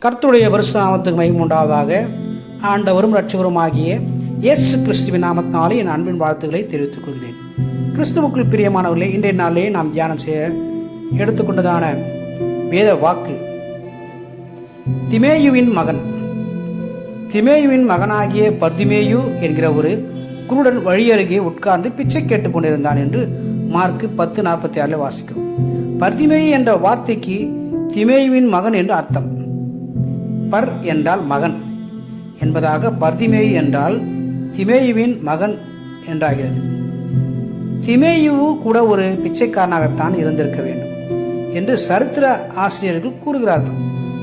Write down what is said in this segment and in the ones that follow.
கர்த்தருடைய பரிசுத்த நாமத்துக்கு மகிமை உண்டாவதாக. ஆண்டவரும் இரட்சகருமாகிய இயேசு கிறிஸ்துவின் நாமத்தினாலே என் அன்பின் வாழ்த்துக்களை தெரிவித்துக் கொள்கிறேன். கிறிஸ்துவுக்குள் பிரியமானவர்களே, இன்றைய நாளிலே நாம் தியானம் செய்ய எடுத்துக்கொண்டதான வேத வாக்கு திமேயுவின் மகன். திமேயுவின் மகனாகிய பர்திமேயு என்கிற ஒரு குருடன் வழியருகே உட்கார்ந்து பிச்சை கேட்டுக் கொண்டிருந்தான் என்று மார்க்கு 10:46 வாசிக்கிறோம். பர்திமேயு என்ற வார்த்தைக்கு திமேயுவின் மகன் என்று அர்த்தம். பர் என்றால் மகன் என்பதாக, பர்திமேயு என்றால் திமேயுவின் மகன் என்றாகிறது. திமேயு கூட ஒரு பிச்சைக்காரனாகத்தான் இருந்திருக்க வேண்டும் என்று சரித்திர ஆசிரியர்கள் கூறுகிறார்கள்.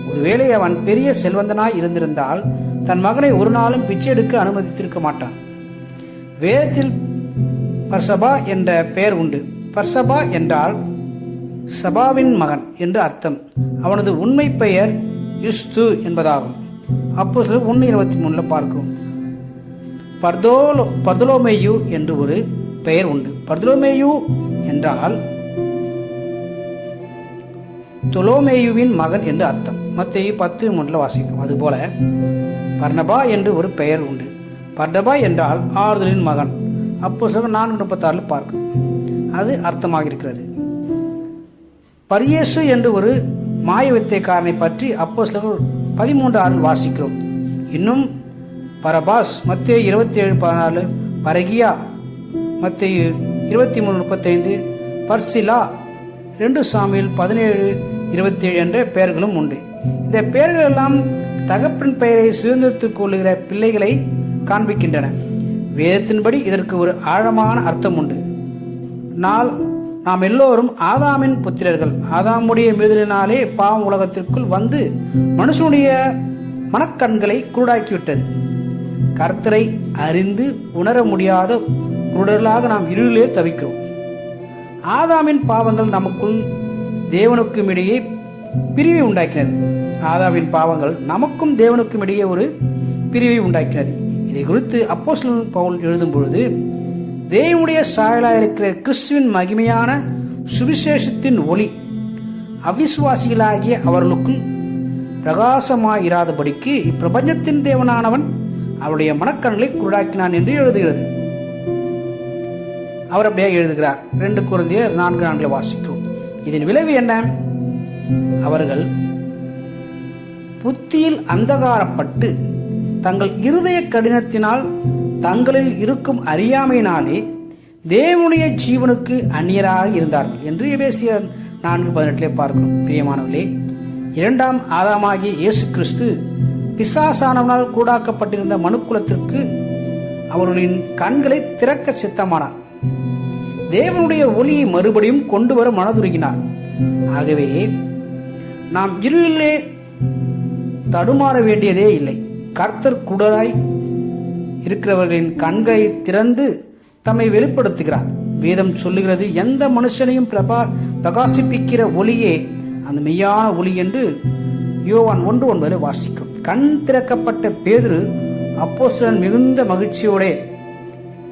ஒருவேளை அவன் பெரிய செல்வந்தனாய் இருந்திருந்தால் தன் மகனை ஒரு நாளும் பிச்சை எடுக்க அனுமதித்திருக்க மாட்டான். வேதத்தில் பர்சபா என்ற பெயர் உண்டு. பர்சபா என்றால் சபாவின் மகன் என்று அர்த்தம். அவனது உண்மை பெயர் யுஸ்து என்பதாகும். அப்போஸ்தலர் 1:23 பார்க்கிறோம். பர்தலோமேயு என்று ஒரு பெயர் உண்டு. பர்தலோமேயு என்றால் தொலோமேயுவின் மகன் என்று அர்த்தம். மத்தேயு 10:3 வாசிக்கும். அதுபோல பர்னபா என்று ஒரு பெயர் உண்டு. பர்னபா என்றால் ஆறுதலின் மகன். அப்போஸ்தலர் 4:36 பார்க்கும். அது அர்த்தமாக இருக்கிறது. பரியேசு என்று ஒரு மாய வித்தைக்காரனை பற்றி அப்போஸ்தலர் 13:6 வாசிக்கிறோம். இன்னும் பரபாஸ் மத்தேயு 27:14, பரகியா மத்தேயு 23:35, பர்சிலா 2 சாமுவேல் 17:27 என்ற பெயர்களும் உண்டு. இந்த பெயர்கள் எல்லாம் தகப்பன் பெயரை சுதந்திரத்துக் கொள்ளுகிற பிள்ளைகளை காண்பிக்கின்றன. வேதத்தின்படி இதற்கு ஒரு ஆழமான அர்த்தம் உண்டு. நாம் எல்லோரும் ஆதாமின் புத்திரர்கள். ஆதாமுடைய மீறலினாலே பாவம் உலகத்திற்குள் வந்து மனுஷனுடைய மனக்கண்களை குருடாக்கிவிட்டது. கர்த்தரை அறிந்து உணர முடியாத குருடர்களாக நாம் இருளிலே தவிக்கிறோம். ஆதாமின் பாவங்கள் நமக்குள் தேவனுக்கும் இடையே பிரிவை உண்டாக்கினது. ஆதாமின் பாவங்கள் நமக்கும் தேவனுக்கும் இடையே ஒரு பிரிவை உண்டாக்கினது. இதை குறித்து அப்போஸ்தலன் பவுல் எழுதும் பொழுது, தேவனுடைய சாயலாக இருக்கிற கிறிஸ்துவின் மகிமையான சுவிசேஷத்தின் ஒளி அவிசுவாசிகளாகிய அவர்களுக்குள் பிரகாசமாயிராதபடிக்கு இப்பிரபஞ்சத்தின் தேவனானவன் அவருடைய மனக்கண்களை குருடாக்கினான் என்று எழுதுகிறது. அவர் அப்படியே எழுதுகிறார். 2 கொரிந்தியர் 4:4 வாசிக்கிறோம். இதன் விளைவு என்ன? அவர்கள் புத்தியில் அந்தகாரப்பட்டு தங்கள் இருதய கடினத்தினால் தங்களில் இருக்கும் அறியாமையினாலே தேவனுடைய ஜீவனுக்கு அந்நியராக இருந்தார்கள் என்று எபேசியர் 4:18 பார்க்கிறோம். பிரியமானவர்களே, 2ஆம் ஆதாமாகிய இயேசு கிறிஸ்து பிசாசானவனால் கூடாக்கப்பட்டிருந்த மனுக்குலத்திற்கு அவர்களின் கண்களை திறக்க சித்தமானார். தேவனுடைய ஒளியை மறுபடியும் கொண்டு வர மனதுருகினார். ஆகவே நாம் இருளிலே தடுமாற வேண்டியதே இல்லை. கர்த்தர் குடராய் இருக்கிறவர்களின் கண்களை திறந்து தம்மை வெளிப்படுத்துகிறார். வேதம் சொல்லுகிறது, எந்த மனுஷனையும் பிரகாசிப்பிக்கிற ஒளியே அந்த மெய்யான ஒளி என்று யோவான் 1:9 வாசிக்கும். கண் திறக்கப்பட்ட பேதுரு அப்போஸ்தலன் மிகுந்த மகிழ்ச்சியோட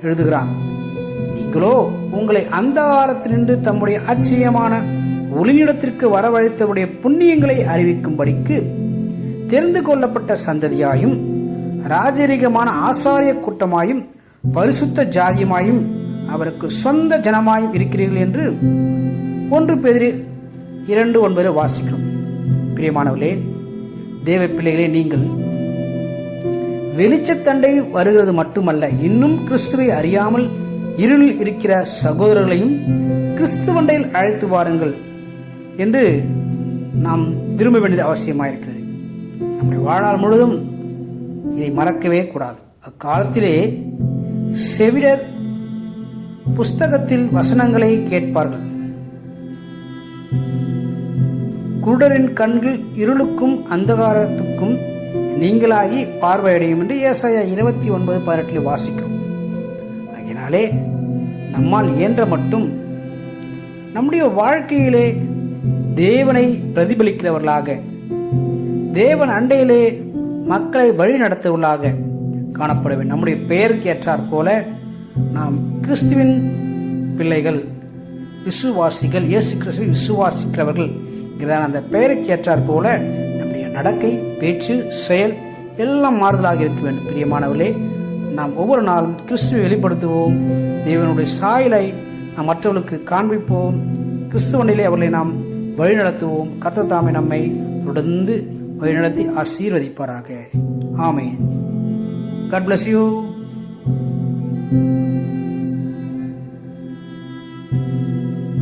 எழுதுகிறான், நீங்களோ உங்களை அந்தகாரத்தினின்று தம்முடைய ஆச்சரியமான ஒளியிடத்திற்கு வரவழைத்தவருடைய புண்ணியங்களை அறிவிக்கும்படிக்கு தெரிந்து கொள்ளப்பட்ட சந்ததியாயும் ராஜரீகமான ஆசாரிய கூட்டமாயும் பரிசுத்த ஜாதியுமாயும் அவருக்கு சொந்த ஜனமாயும் இருக்கிறீர்கள் என்று 1 பேதுரு 2:9 வாசிக்கிறோம். பிரியமானவர்களே, தேவ பிள்ளைகளே, நீங்கள் வெளிச்சத்தண்டை வருகிறது மட்டுமல்ல, இன்னும் கிறிஸ்துவை அறியாமல் இருளில் இருக்கிற சகோதரர்களையும் கிறிஸ்துவண்டையில் அழைத்து வாருங்கள் என்று நாம் விரும்ப வேண்டியது அவசியமாயிருக்கிறது. நம்முடைய வாழ்நாள் முழுவதும் இதை மறக்கவே கூடாது. அக்காலத்திலே செவிடர் புஸ்தகத்தில் வசனங்களை கேட்பார்கள். குருடரின் கண்கள் இருளுக்கும் அந்தகாரத்துக்கும் நீங்களாகி பார்வையடையும் என்று ஏசாயா 29:18 வாசிக்கிறோம். அதனாலே நம்மால் இயன்ற மட்டும் நம்முடைய வாழ்க்கையிலே தேவனை பிரதிபலிக்கிறவர்களாக, தேவன் அண்டையிலே மக்களை வழி நடத்துவர்களாக காணப்பட வேண்டும். நம்முடைய பெயருக்கு ஏற்றாற் போல நாம் கிறிஸ்துவின் பிள்ளைகள், விசுவாசிகள், இயேசு கிறிஸ்துவை விசுவாசிக்கிறவர்கள் அந்த பெயருக்கு ஏற்றாற் போல நம்முடைய நடக்கை, பேச்சு, செயல் எல்லாம் மாறுதலாக இருக்க வேண்டும். பிரியமானவர்களே, நாம் ஒவ்வொரு நாளும் கிறிஸ்துவை வெளிப்படுத்துவோம். தேவனுடைய சாயலை நாம் மற்றவர்களுக்கு காண்பிப்போம். கிறிஸ்துவனிலே அவர்களை நாம் வழிநடத்துவோம். கர்த்தர் தாமே நம்மை தொடர்ந்து வழிநடத்தி ஆசீர்வதிப்பாராக. ஆமென். God bless you.